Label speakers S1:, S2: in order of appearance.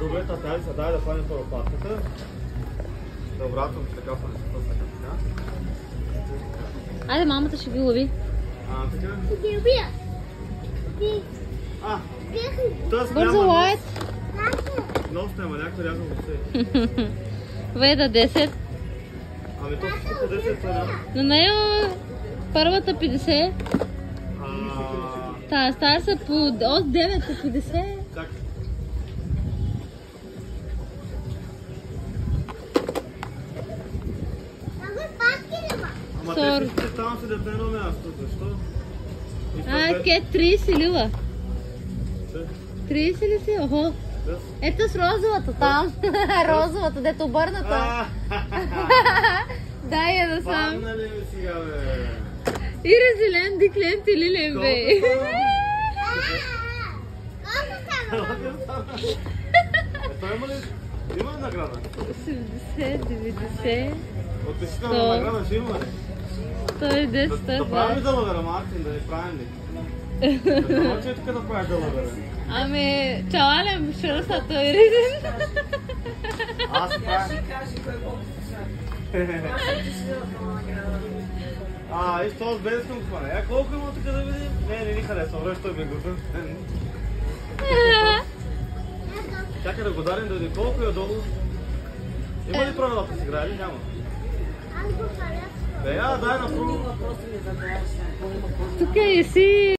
S1: Добре, тази се дай да хване първо патката. Да обратвам така по нещата, така.
S2: Айде, мамата ще ги лови.
S1: Така.
S3: Ще ги убия.
S2: Бързо, Лайт.
S1: Много снима, някой рязал въобще.
S2: Веда 10.
S1: Ами то всичко по 10 са,
S2: На нея първата 50. Та стар са по 9 по 50.
S1: Чакай. Ама те всички там си да едно място, защо?
S2: Ке 30 лила. 30 ли си? Охо. Ето с розовата там. Розовата, дето обърната. Дай я да сам.
S1: Памна ли ми сега, бе?
S2: Ире зелен, диклен, ти лилен, бе.
S1: Той има ли? Има ли награда?
S2: 80, 90.
S1: Отличителна награда ще има ли?
S2: 110, 120.
S1: Да правим далавера, Мартин, да не правим ли? Да мълчи е тук да правиш далавера.
S2: Ами, чалалем, шърса той риден.
S1: Аз правим. Виж това с без искам го хване. Колко има тук да видим? Не ни харесва, връщ той ми го. Чакай да го дарим да видим колко е долу. Има ли правила да се играе или няма? Дай на първо.
S2: Тук е си.